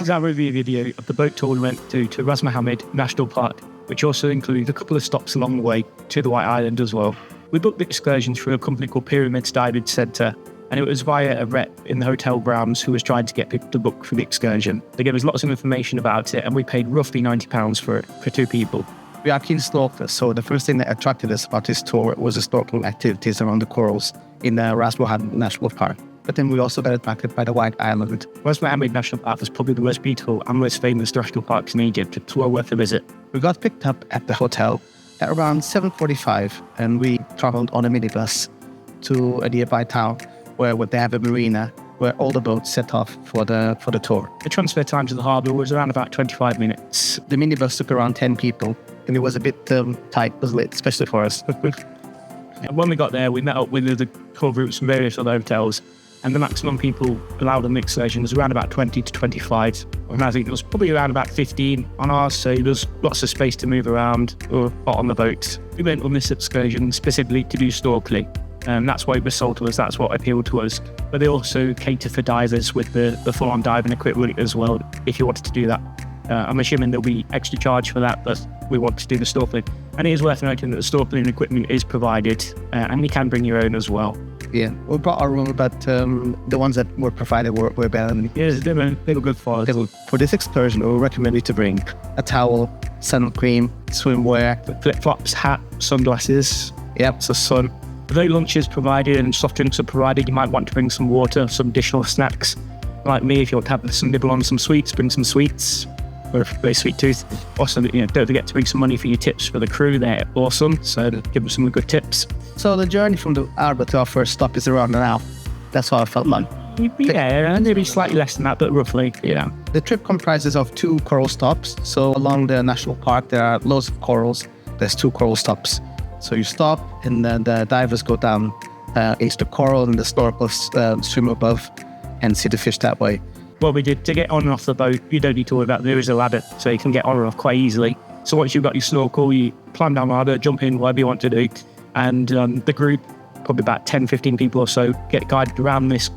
is our review video of the boat tour we went to Ras Muhammad National Park, which also includes a couple of stops along the way to the White Island as well. We booked the excursion through a company called Pyramids Diving Centre, and it was via a rep in the hotel grounds who was trying to get people to book for the excursion. They gave us lots of information about it, and we paid roughly £90 for it, for 2 people. We are keen snorkelers, so the first thing that attracted us about this tour was the snorkeling activities around the corals in the Ras Muhammad National Park. But then we also got attracted by the White Island. Ras Muhammad National Park is probably the most beautiful and most famous national parks in Egypt. It's well worth a visit. We got picked up at the hotel at around 7:45, and we traveled on a minibus to a nearby town where they have a marina where all the boats set off for the tour. The transfer time to the harbour was around about 25 minutes. The minibus took around 10 people, and it was a bit tight, wasn't it? Especially for us. And when we got there, we met up with the tour groups from various other hotels, and the maximum people allowed on the excursion was around about 20 to 25. And I think it was probably around about 15 on ours, so there was lots of space to move around or on the boat. We went on this excursion specifically to do snorkeling, and that's why it was sold to us, that's what appealed to us. But they also cater for divers with the full-on diving equipment as well, if you wanted to do that. I'm assuming there'll be extra charge for that, but we want to do the snorkeling. And it is worth noting that the snorkeling equipment is provided, and you can bring your own as well. Yeah, we brought our own, but the ones that were provided were better. Yes, they were good for us. For this excursion, we recommend you to bring a towel, sun cream, swimwear, flip-flops, hat, sunglasses. Yep. So sun. Although lunch is provided and soft drinks are provided, you might want to bring some water, some additional snacks. Like me, if you want to have some nibble on some sweets, bring some sweets. Or a very sweet tooth. Also, don't forget to bring some money for your tips for the crew. They're awesome, so give them some good tips. So the journey from the harbour to our first stop is around an hour. That's how I felt like. Yeah, maybe slightly less than that, but roughly, yeah. The trip comprises of 2 coral stops. So along the national park, there are loads of corals. There's 2 coral stops. So you stop, and then the divers go down into the coral, and the snorkelers swim above and see the fish that way. What we did to get on and off the boat, you don't need to worry about, there is a ladder, so you can get on and off quite easily. So once you've got your snorkel, you climb down the ladder, jump in, whatever you want to do. And the group, probably about 10, 15 people or so, get guided around this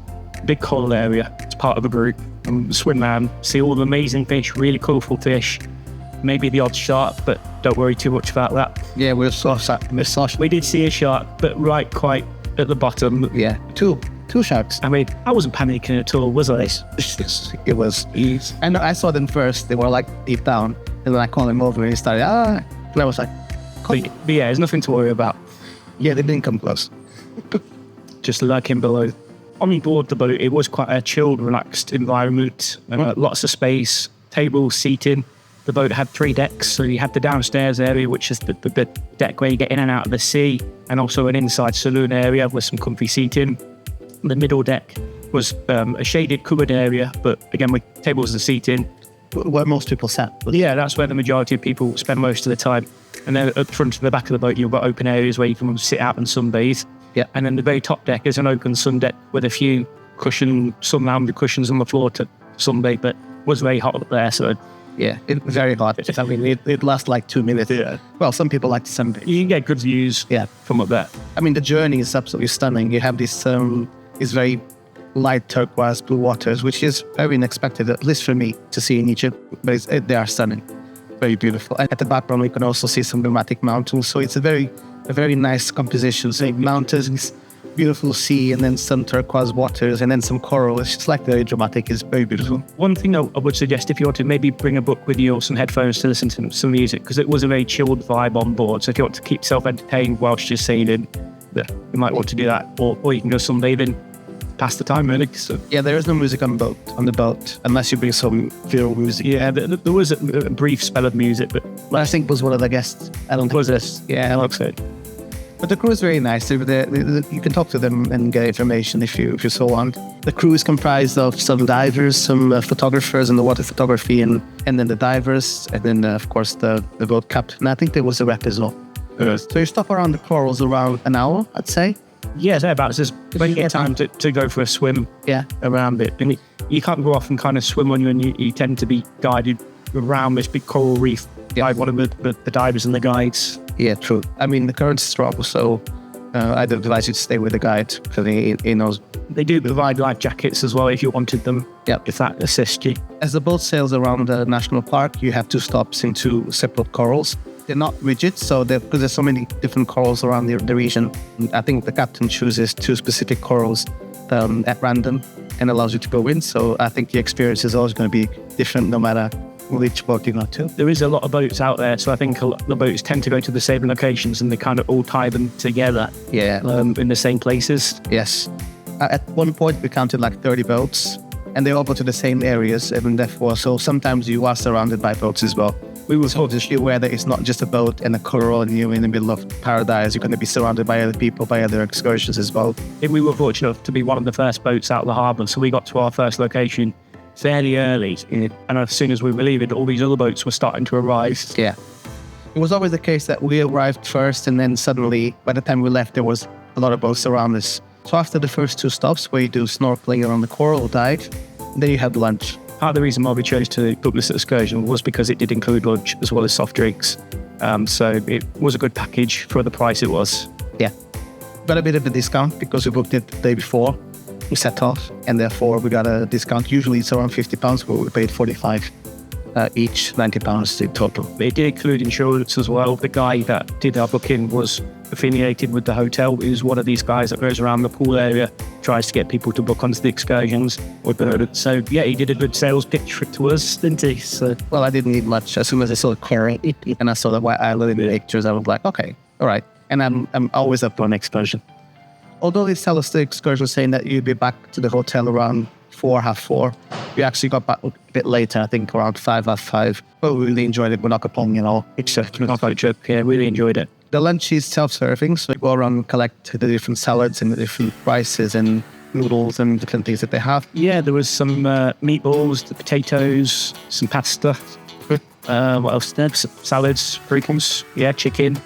big coral area. It's part of a group. And swim around, see all the amazing fish, really colourful fish. Maybe the odd shark, but don't worry too much about that. Yeah, we saw We did see a shark, but right quite at the bottom. Yeah, two sharks. I mean, I wasn't panicking at all, was I? It was. And I saw them first. They were like deep down. And then I called them over and he started, And I was like, but yeah, there's nothing to worry about. Yeah, they didn't come close. Just lurking below. On board the boat, it was quite a chilled, relaxed environment. Lots of space, tables, seating. The boat had 3 decks, so you had the downstairs area, which is the deck where you get in and out of the sea, and also an inside saloon area with some comfy seating. The middle deck was a shaded covered area, but again with tables and seating. Where most people sat. Yeah, that's where the majority of people spend most of the time. And then at the front and the back of the boat, you've got open areas where you can sit out and sunbathe. Yeah. And then the very top deck is an open sun deck with a few sun lounge cushions on the floor to sunbathe, but it was very hot up there, so... Yeah, it was very hot. I mean, it lasts like 2 minutes. Yeah. Well, some people like to sunbathe. You can get good views from up there. I mean, the journey is absolutely stunning. You have this very light turquoise blue waters, which is very unexpected, at least for me, to see in Egypt. But they are stunning, very beautiful. And at the background, we can also see some dramatic mountains. So it's a very nice composition. So mountains, beautiful sea, and then some turquoise waters, and then some coral. It's just like very dramatic. It's very beautiful. One thing I would suggest, if you want to maybe bring a book with you or some headphones to listen to some music, because it was a very chilled vibe on board. So if you want to keep yourself entertained whilst you're sailing, you might want to do that. Or you can go sunbathing, pass the time really. So. Yeah, there is no music on the boat, unless you bring some real music. Yeah, there was a brief spell of music, but I think was one of the guests. I don't think was this. Yeah, I don't think so. But the crew is very nice. You can talk to them and get information if you so want. The crew is comprised of some divers, some photographers in the water photography, and then the divers, and then of course the boat captain. I think there was a rep as well. So you stop around the corals around an hour, I'd say. Yeah, thereabouts. When you get time to go for a swim around it. And you can't go off and kind of swim on you, and you tend to be guided around this big coral reef by one of the divers and the guides. Yeah, true. I mean, the current's strong, so I'd advise you to stay with the guide because he knows. They do provide life jackets as well if you wanted them. Yep. If that assists you. As the boat sails around the national park, you have 2 stops in 2 separate corals. They're not rigid, so because there's so many different corals around the region, I think the captain chooses 2 specific corals at random and allows you to go in. So I think the experience is always going to be different no matter which boat you go to. There is a lot of boats out there, so I think a lot of the boats tend to go to the same locations and they kind of all tie them together. Yeah. In the same places. Yes. At one point, we counted like 30 boats, and they all go to the same areas, and therefore, so sometimes you are surrounded by boats as well. We were obviously aware that it's not just a boat and a coral and you're in the middle of paradise. You're going to be surrounded by other people, by other excursions as well. We were fortunate enough to be one of the first boats out of the harbour, so we got to our first location fairly early. And as soon as we were leaving, all these other boats were starting to arrive. Yeah. It was always the case that we arrived first, and then suddenly, by the time we left, there was a lot of boats around us. So after the first 2 stops, where you do snorkeling around the coral dive, then you have lunch. Part of the reason why we chose to book this excursion was because it did include lunch as well as soft drinks. So it was a good package for the price it was. Yeah. Got a bit of a discount because we booked it the day before we set off, and therefore we got a discount. Usually it's around £50, but we paid 45 each, £90 in total. It did include insurance as well. The guy that did our booking was affiliated with the hotel. He was one of these guys that goes around the pool area, tries to get people to book onto the excursions. So yeah, he did a good sales pitch to us, didn't he? So, well, I didn't need much. As soon as I saw the coral and I saw the white island in the pictures, I was like, okay, all right. And I'm always up for an excursion. Although they tell us the excursion saying that you'd be back to the hotel around 4:30, we actually got back a bit later, I think around 5:30. But we really enjoyed it. We're not complaining at all. it's a knockout trip. Yeah, really enjoyed it. The lunch is self-serving, so you go around and collect the different salads and the different rices and noodles and different things that they have. Yeah, there was some meatballs, the potatoes, some pasta. What else there? Some salads, fruits, chicken.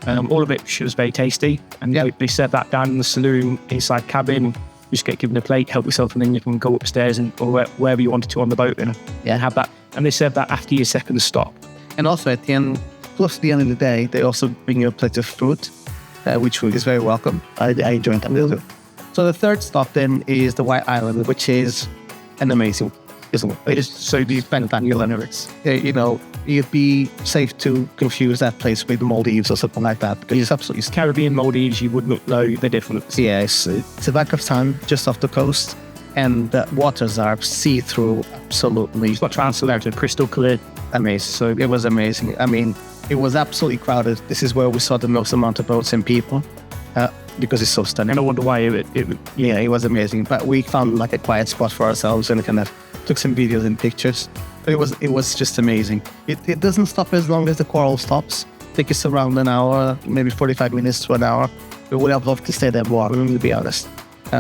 All of it was very tasty. And they served that down in the saloon inside cabin. You just get given a plate, help yourself, and then you can go upstairs or wherever you wanted to on the boat and have that. And they serve that after your second stop. And also at the end, close to the end of the day, they also bring you a plate of fruit, which is very welcome. I enjoyed that a little bit. So the third stop then is the White Island, which is an amazing, isn't it? It is so spectacular. You'd be safe to confuse that place with the Maldives or something like that, because it's absolutely Caribbean Maldives, you would not know the difference. Yeah, it's a back of sand just off the coast, and the waters are see-through, absolutely. It's got translucent, crystal clear. Amazing. So it was amazing. I mean, it was absolutely crowded. This is where we saw the most amount of boats and people, because it's so stunning. And I wonder why it was amazing. But we found like a quiet spot for ourselves and kind of took some videos and pictures. But it was just amazing. It doesn't stop as long as the coral stops. I think it's around an hour, maybe 45 minutes to an hour. We would have loved to stay there more, to be honest,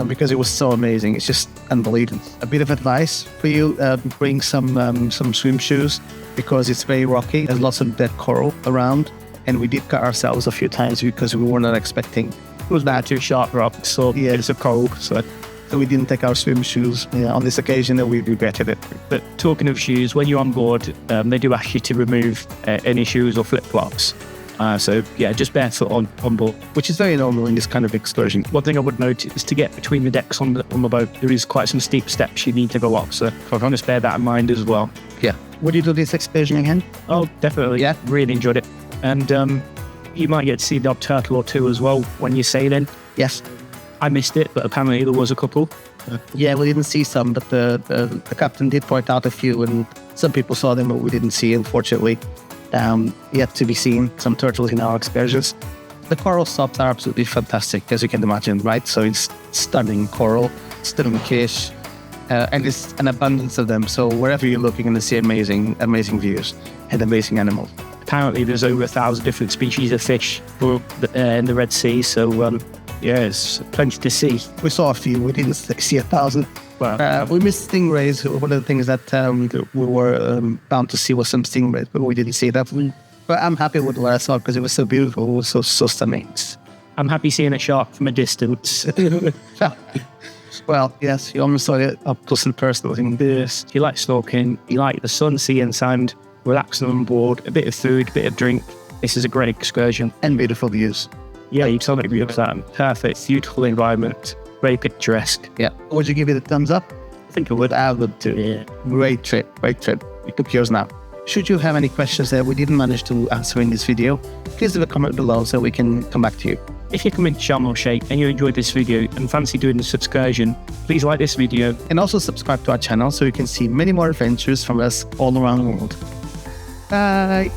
because it was so amazing. It's just unbelievable. A bit of advice for you, bring some swim shoes, because it's very rocky. There's lots of dead coral around, and we did cut ourselves a few times because we were not expecting. It was bad, too sharp rock, so it's a coral. So we didn't take our swim shoes on this occasion, and we regretted it. But talking of shoes, when you're on board, they do ask you to remove any shoes or flip-flops. Just barefoot on board. Which is very normal in this kind of excursion. One thing I would note is to get between the decks on the boat, there is quite some steep steps you need to go up, so I'm going to bear that in mind as well. Yeah. Would you do this excursion again? Oh, definitely. Yeah. Really enjoyed it. And you might get to see the odd turtle or two as well when you're sailing. Yes. I missed it, but apparently there was a couple. Yeah, we didn't see some, but the captain did point out a few, and some people saw them, but we didn't see, unfortunately. Yet to be seen, some turtles in our excursions. The coral stops are absolutely fantastic, as you can imagine, right? So it's stunning coral, stunning fish, and it's an abundance of them. So wherever you're looking, you're going to see amazing, amazing views and amazing animals. Apparently there's over 1,000 different species of fish in the Red Sea, so it's plenty to see. We saw a few, we didn't see 1,000. Wow. We missed stingrays. One of the things that we were bound to see was some stingrays, but we didn't see that. But I'm happy with what I saw because it was so beautiful, it was so stunning. I'm happy seeing a shark from a distance. Well, yes, you almost saw it up close and personal. You like snorkeling, you like the sun, sea and sand, relaxing on board, a bit of food, a bit of drink. This is a great excursion. And beautiful views. Yeah, you totally agree with that. Perfect, beautiful environment, very picturesque. Yeah. Would you give it a thumbs up? I think I would. I would too. Yeah. Great trip. You took yours now. Should you have any questions that we didn't manage to answer in this video, please leave a comment below so we can come back to you. If you come into Sharm el Sheikh and you enjoyed this video and fancy doing this excursion, please like this video. And also subscribe to our channel so you can see many more adventures from us all around the world. Bye!